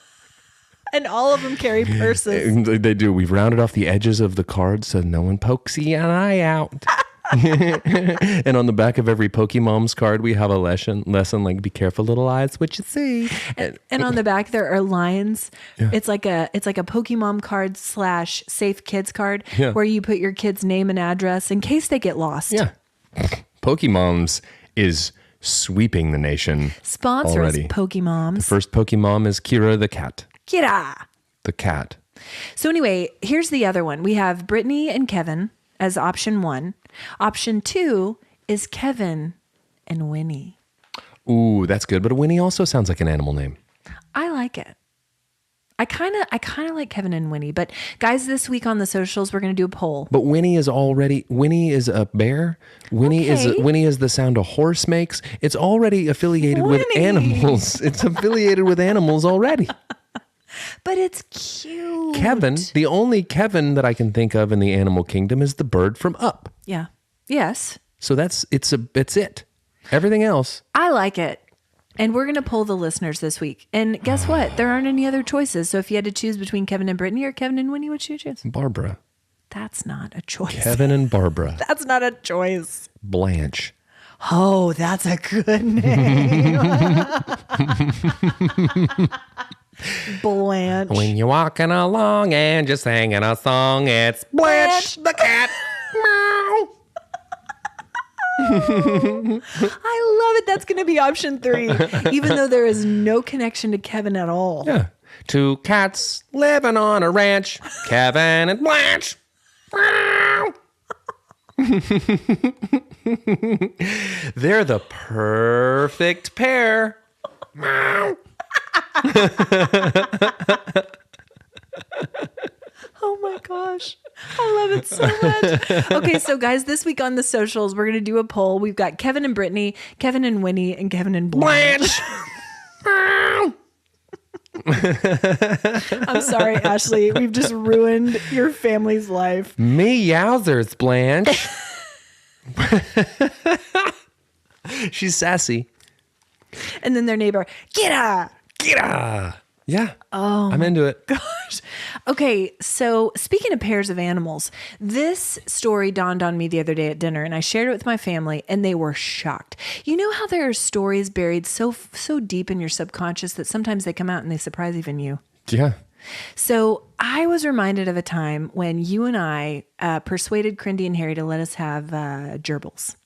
And all of them carry purses. They do. We've rounded off the edges of the cards so no one pokes an eye out. And on the back of every Pokemom's card, we have a lesson like, be careful, little eyes, what you see. And on the back there are lines. Yeah. It's like a Pokemon card / safe kids card where you put your kid's name and address in case they get lost. Yeah. Pokemom's is sweeping the nation. Sponsor us, already. Pokemoms. The first Pokemon is Kira the cat. Kira. The cat. So anyway, here's the other one. We have Brittany and Kevin as option 1. Option 2 is Kevin and Winnie. Ooh, that's good. But Winnie also sounds like an animal name. I like it. I kind of like Kevin and Winnie. But guys, this week on the socials, we're going to do a poll. But Winnie is a bear. Winnie is the sound a horse makes. It's already affiliated with animals. It's affiliated with animals already. But it's cute. Kevin, the only Kevin that I can think of in the animal kingdom is the bird from Up. Yeah. Yes. So it's it. Everything else. I like it. And we're going to poll the listeners this week. And guess what? There aren't any other choices. So if you had to choose between Kevin and Brittany or Kevin and Winnie, what would you choose? Barbara. That's not a choice. Kevin and Barbara. That's not a choice. Blanche. Oh, that's a good name. Blanche. When you're walking along and just singing a song, it's Blanche the cat. Meow. I love it. That's going to be option 3, even though there is no connection to Kevin at all. Yeah. 2 cats living on a ranch. Kevin and Blanche. Meow. They're the perfect pair. Meow. Oh my gosh. I love it so much. Okay, so guys, this week on the socials, we're going to do a poll. We've got Kevin and Brittany, Kevin and Winnie, and Kevin and Blanche. I'm sorry, Ashley. We've just ruined your family's life. Me yowzers, Blanche. She's sassy. And then their neighbor, get her. Get her. Yeah. Oh, I'm into it. Gosh. Okay. So speaking of pairs of animals, this story dawned on me the other day at dinner, and I shared it with my family, and they were shocked. You know how there are stories buried so deep in your subconscious that sometimes they come out and they surprise even you? Yeah. So I was reminded of a time when you and I persuaded Crindy and Harry to let us have gerbils.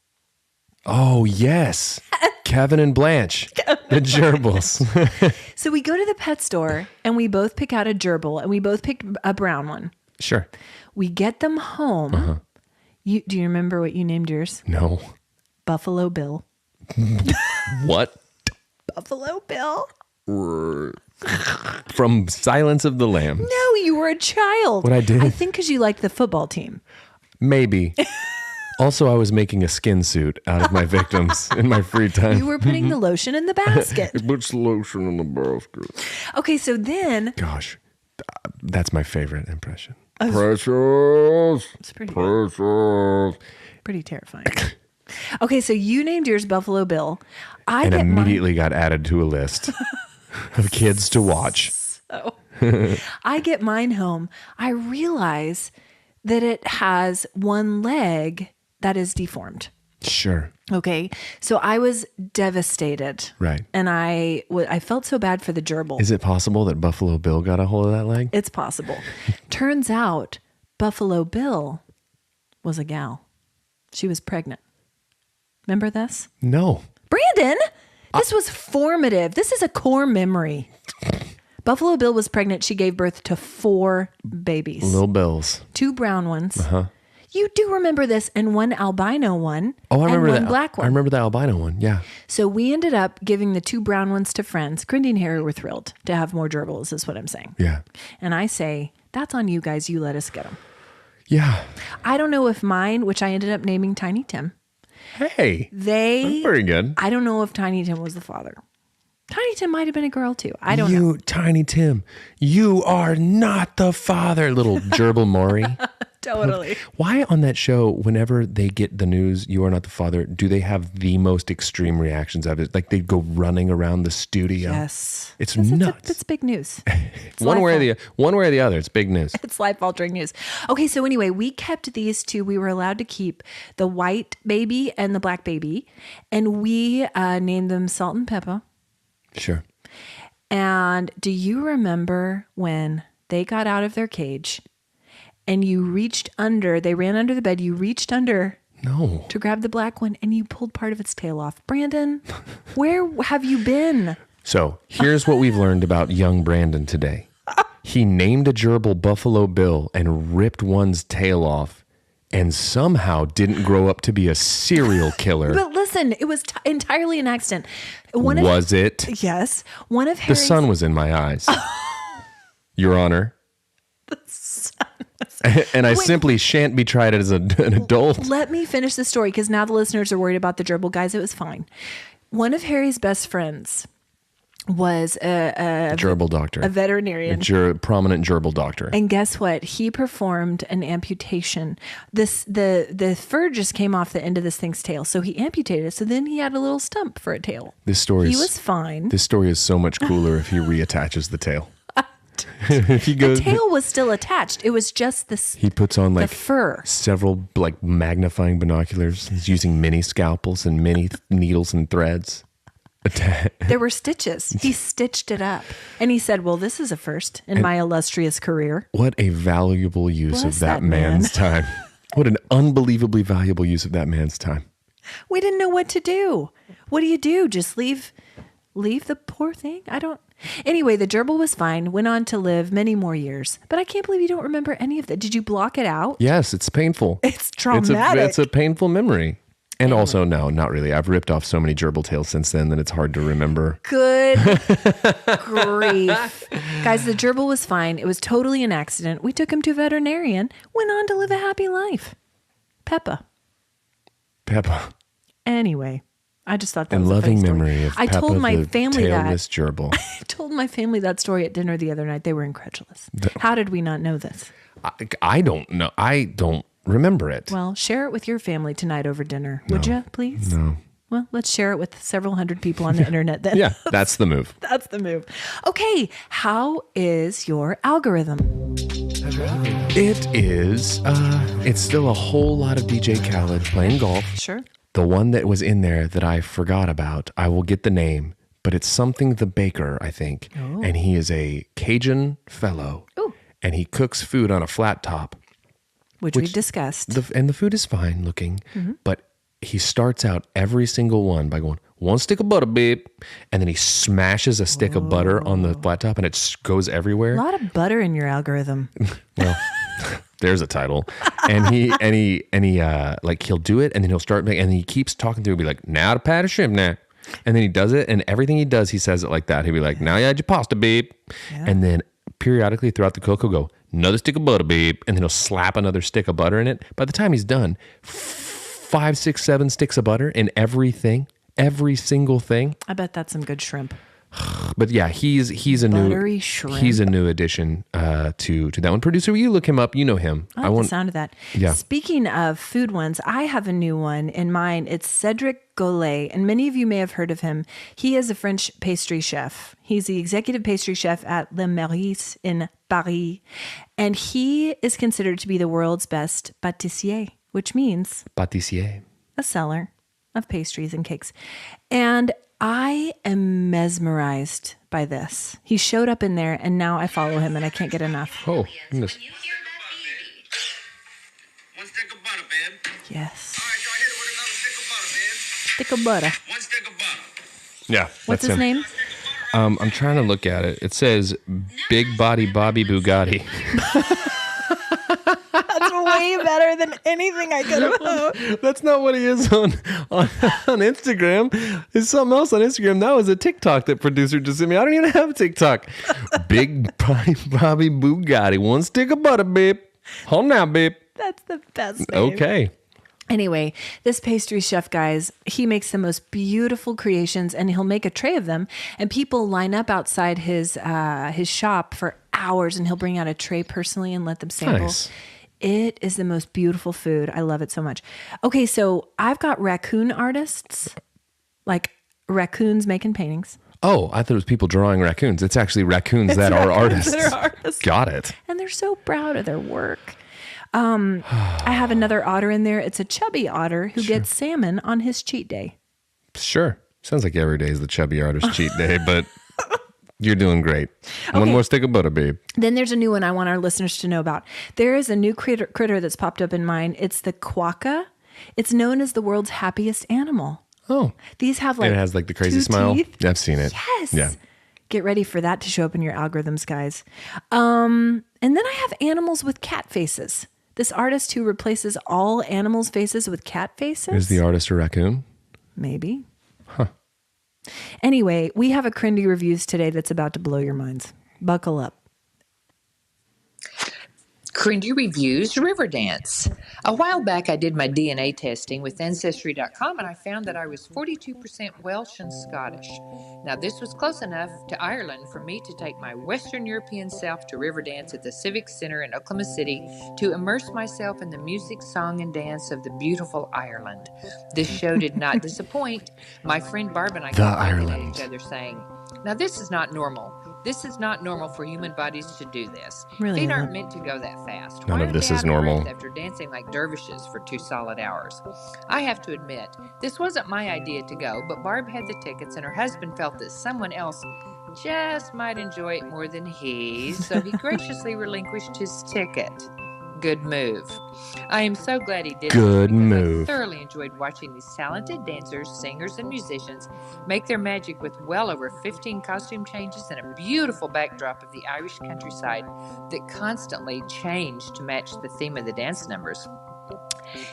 Oh, yes. Kevin and Blanche, the gerbils. So we go to the pet store and we both pick out a gerbil and we both pick a brown one. Sure. We get them home. Do you remember what you named yours? No. Buffalo Bill. What? Buffalo Bill? From Silence of the Lambs. No, you were a child. What I did? I think because you liked the football team. Maybe. Also, I was making a skin suit out of my victims in my free time. You were putting the lotion in the basket. Puts lotion in the basket. Okay, so then... Gosh, that's my favorite impression. Precious. It's pretty good. Precious. Pretty terrifying. Okay, so you named yours Buffalo Bill. And immediately got added to a list of kids to watch. So I get mine home. I realize that it has one leg that is deformed. Sure. Okay. So I was devastated. Right. And I felt so bad for the gerbil. Is it possible that Buffalo Bill got a hold of that leg? It's possible. Turns out Buffalo Bill was a gal. She was pregnant. Remember this? No. Brandon, this was formative. This is a core memory. Buffalo Bill was pregnant. She gave birth to 4 babies. Little Bills. 2 brown ones. You do remember this, and 1 albino one. Oh, I remember and that. 1 black one. I remember the albino one. Yeah. So we ended up giving the 2 brown ones to friends. Grindy and Harry were thrilled to have more gerbils, is what I'm saying. Yeah. And I say, that's on you guys. You let us get them. Yeah. I don't know if mine, which I ended up naming Tiny Tim. Hey. That's very good. I don't know if Tiny Tim was the father. Tiny Tim might have been a girl too. I don't know. You, Tiny Tim, you are not the father, little gerbil Maury. Totally. Why on that show, whenever they get the news, you are not the father, do they have the most extreme reactions of it? Like they go running around the studio. Yes. It's nuts. It's big news. It's one way or the other. It's big news. It's life-altering news. Okay, so anyway, we kept these 2. We were allowed to keep the white baby and the black baby, and we named them Salt and Pepper. Sure. And do you remember when they got out of their cage and you reached under, they ran under the bed, you reached under No. to grab the black one and you pulled part of its tail off? Brandon, where have you been? So here's what we've learned about young Brandon today. He named a gerbil Buffalo Bill and ripped one's tail off and somehow didn't grow up to be a serial killer. But listen, it was entirely an accident. Was it? Yes. One of The Harry's... sun was in my eyes. Your Honor. The sun was... And I simply shan't be tried as an adult. Let me finish the story because now the listeners are worried about the gerbil. Guys, it was fine. One of Harry's best friends was a Gerbil doctor. a veterinarian. Prominent gerbil doctor. And guess what? He performed an amputation. The fur just came off the end of this thing's tail, so he amputated it. So then he had a little stump for a tail. He was fine. This story is so much cooler if he reattaches the tail. If he goes, the tail was still attached. It was just this. He puts on the fur. several magnifying binoculars. He's using mini scalpels and mini needles and threads. There were stitches. He stitched it up. And he said, well, this is a first in my illustrious career. What a valuable use of that man's time. What an unbelievably valuable use of that man's time. We didn't know what to do. What do you do? Just leave the poor thing? Anyway, the gerbil was fine, went on to live many more years. But I can't believe you don't remember any of that. Did you block it out? Yes, it's painful. It's traumatic. It's a painful memory. And also, no, not really. I've ripped off so many gerbil tails since then that it's hard to remember. Good grief. Guys, the gerbil was fine. It was totally an accident. We took him to a veterinarian, went on to live a happy life. Peppa. Anyway, I just thought that was loving a funny memory story. of I Peppa, told my the family tailless gerbil. I told my family that story at dinner the other night. They were incredulous. How did we not know this? I don't know. I don't remember it. Well, share it with your family tonight over dinner. Would you, please? No. Well, let's share it with several hundred people on the internet then. Yeah, that's the move. That's the move. Okay, how is your algorithm? It is, it's still a whole lot of DJ Khaled playing golf. Sure. The one that was in there that I forgot about, I will get the name, but it's something the baker, I think. Oh. And he is a Cajun fellow. Ooh. And he cooks food on a flat top. Which we've discussed. And the food is fine looking, but he starts out every single one by going, one stick of butter, babe. And then he smashes a stick of butter on the flat top and it goes everywhere. A lot of butter in your algorithm. Well, there's a title. And he like he'll do it and then he'll start making, and he keeps talking through and be like, now to pat a shrimp now. And then he does it, and everything he does, he says it like that. He'll be like, now you had your pasta, babe. Yeah. And then periodically throughout the cook, he'll go, another stick of butter, babe. And then he'll slap another stick of butter in it. By the time he's done, 5, 6, 7 sticks of butter in everything, every single thing. I bet that's some good shrimp. But yeah, he's a Buttery new shrimp. He's a new addition to that one. Producer, will you look him up? You know him. I like the sound of that. Yeah. Speaking of food ones, I have a new one in mind. It's Cedric Goulet, and many of you may have heard of him. He is a French pastry chef. He's the executive pastry chef at Le Meurice in Paris, and he is considered to be the world's best pâtissier, which means Pâtissier. a seller of pastries and cakes. And I am mesmerized by this. He showed up in there, and now I follow him, and I can't get enough. Oh, goodness. When you hear that baby, one stick of butter, babe. Yes. All right, y'all hit it with another stick of butter, babe. Stick of butter. One stick of butter. Yeah. What's that's his him. name? I'm trying to look at it. It says Big Body Bobby Bugatti. That's way better than anything I could have hoped. That's not what he is on Instagram. It's something else on Instagram. That was a TikTok that producer just sent me. I don't even have TikTok. Big Body Bobby Bugatti. One stick of butter, babe. Hold now, babe. That's the best name. Okay. Anyway, this pastry chef, guys, he makes the most beautiful creations, and he'll make a tray of them, and people line up outside his shop for hours, and he'll bring out a tray personally and let them sample. Nice. It is the most beautiful food. I love it so much. Okay, so I've got raccoon artists, like raccoons making paintings. Oh, I thought it was people drawing raccoons. It's actually raccoons that are artists. That are artists. Got it. And they're so proud of their work. I have another otter in there. It's a chubby otter who gets salmon on his cheat day. Sure. Sounds like every day is the chubby artist cheat day, but you're doing great. One Okay. more stick of butter, babe. Then there's a new one I want our listeners to know about. There is a new critter that's popped up in mine. It's the quokka. It's known as the world's happiest animal. Oh. These have like And it has like the crazy 2 smile. teeth. Yeah, I've seen it. Yes. Yeah. Get ready for that to show up in your algorithms, guys. And then I have animals with cat faces. This artist who replaces all animals' faces with cat faces. Is the artist a raccoon? Maybe. Huh. Anyway, we have a Crindy Reviews today that's about to blow your minds. Buckle up. Cringy Reviews Riverdance. A while back, I did my DNA testing with Ancestry.com, and I found that I was 42% Welsh and Scottish. Now, this was close enough to Ireland for me to take my Western European self to Riverdance at the Civic Center in Oklahoma City to immerse myself in the music, song, and dance of the beautiful Ireland. This show did not disappoint. My friend Barb and I kept looking at each other saying, now, this is not normal. This is not normal for human bodies to do this. Really Feet isn't. aren't meant to go that fast. None Why of are this they is out of breath normal. after dancing like dervishes for 2 solid hours? I have to admit, this wasn't my idea to go, but Barb had the tickets and her husband felt that someone else just might enjoy it more than he, so he graciously relinquished his ticket. Good move. I am so glad he did. Good it because move. I thoroughly enjoyed watching these talented dancers, singers, and musicians make their magic with well over 15 costume changes and a beautiful backdrop of the Irish countryside that constantly changed to match the theme of the dance numbers.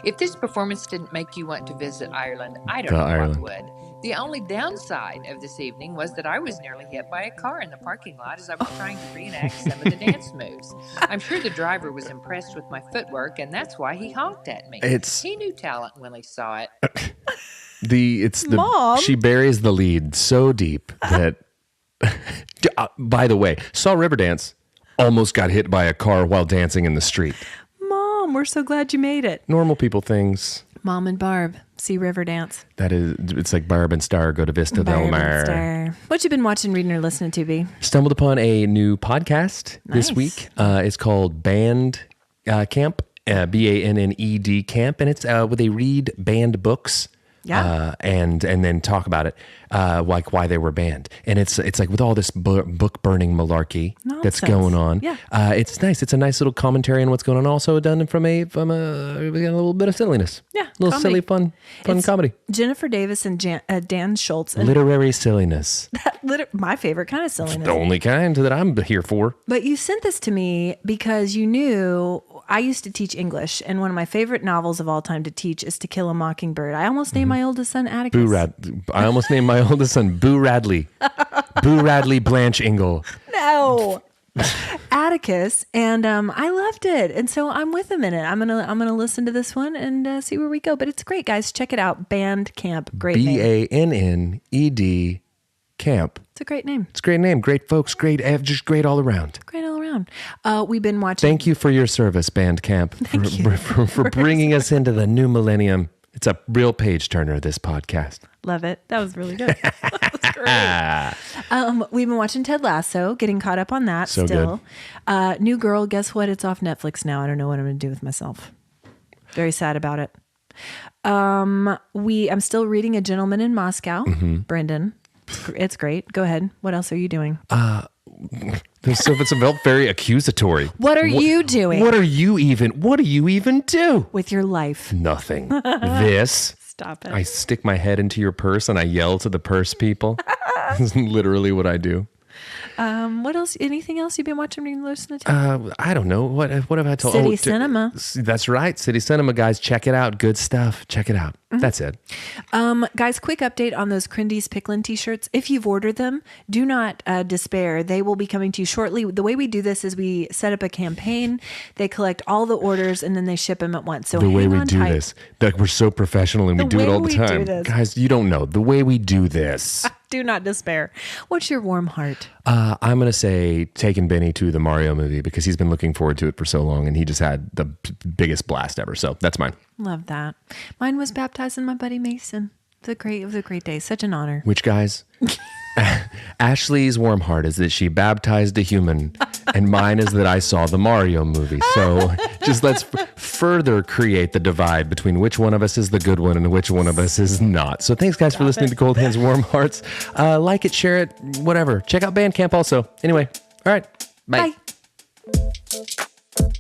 If this performance didn't make you want to visit Ireland, I don't know Ireland. what would. The only downside of this evening was that I was nearly hit by a car in the parking lot as I was trying to reenact some of the dance moves. I'm sure the driver was impressed with my footwork, and that's why he honked at me. He knew talent when he saw it. Mom? She buries the lead so deep that by the way, saw Riverdance, almost got hit by a car while dancing in the street. Mom, we're so glad you made it. Normal people things. Mom and Barb see Riverdance. That is, it's like Barb and Star go to Vista Del Barb Mar. and Star. What you been watching, reading, or listening to, B? Stumbled upon a new podcast Nice. this week. It's called Band Camp, Banned Camp, and it's where they read banned books Yeah. and then talk about it, like why they were banned. And it's like with all this book burning malarkey that's Nonsense. going on. Yeah. It's nice. It's a nice little commentary on what's going on. Also done from a little bit of silliness. Yeah, a little comedy. silly, fun It's comedy. Jennifer Davis and Dan Schultz. And Literary silliness, my favorite kind of silliness. the only kind that I'm here for. But you sent this to me because you knew I used to teach English, and one of my favorite novels of all time to teach is To Kill a Mockingbird. I almost named my oldest son Atticus. I almost named my oldest son Boo Radley. Boo Radley Blanche Ingle. No. Atticus, and I loved it, and so I'm with him in it. I'm gonna listen to this one and see where we go. But it's great, guys. Check it out. Bandcamp, great name. Banned Camp. It's a great name. It's a great name. Great folks. Great, just great all around. Great all around. We've been watching. Thank you for your service, Bandcamp, for bringing us into the new millennium. It's a real page turner, this podcast. Love it. That was really good. That was great. We've been watching Ted Lasso, getting caught up on that So still. New Girl, guess what? It's off Netflix now. I don't know what I'm going to do with myself. Very sad about it. I'm still reading A Gentleman in Moscow, Brendan. It's great. Go ahead. What else are you doing? So it's felt very accusatory. What are you doing? What do you even do? With your life. Nothing. This. Stop it. I stick my head into your purse and I yell to the purse people. That's literally what I do. What else? Anything else you've been watching or listening to? I don't know. What have I told? City Cinema. That's right. City Cinema, guys. Check it out. Good stuff. Check it out. That's it. Guys, quick update on those Crindy's Picklin t-shirts. If you've ordered them, do not despair. They will be coming to you shortly. The way we do this is we set up a campaign. They collect all the orders and then they ship them at once. So The way hang we on do tight. this, like we're so professional and we The do it way all the we do time. this. Guys, you don't know. The way we do this. Do not despair. What's your warm heart? I'm going to say taking Benny to the Mario movie because he's been looking forward to it for so long and he just had the biggest blast ever. So that's mine. Love that. Mine was baptizing my buddy Mason. It was a great day. Such an honor. Which, guys? Ashley's warm heart is that she baptized a human, and mine is that I saw the Mario movie. So just let's further create the divide between which one of us is the good one and which one of us is not. So thanks, guys, for listening to Cold Hands, Warm Hearts. Like it, share it, whatever. Check out Bandcamp also. Anyway, all right. Bye. Bye.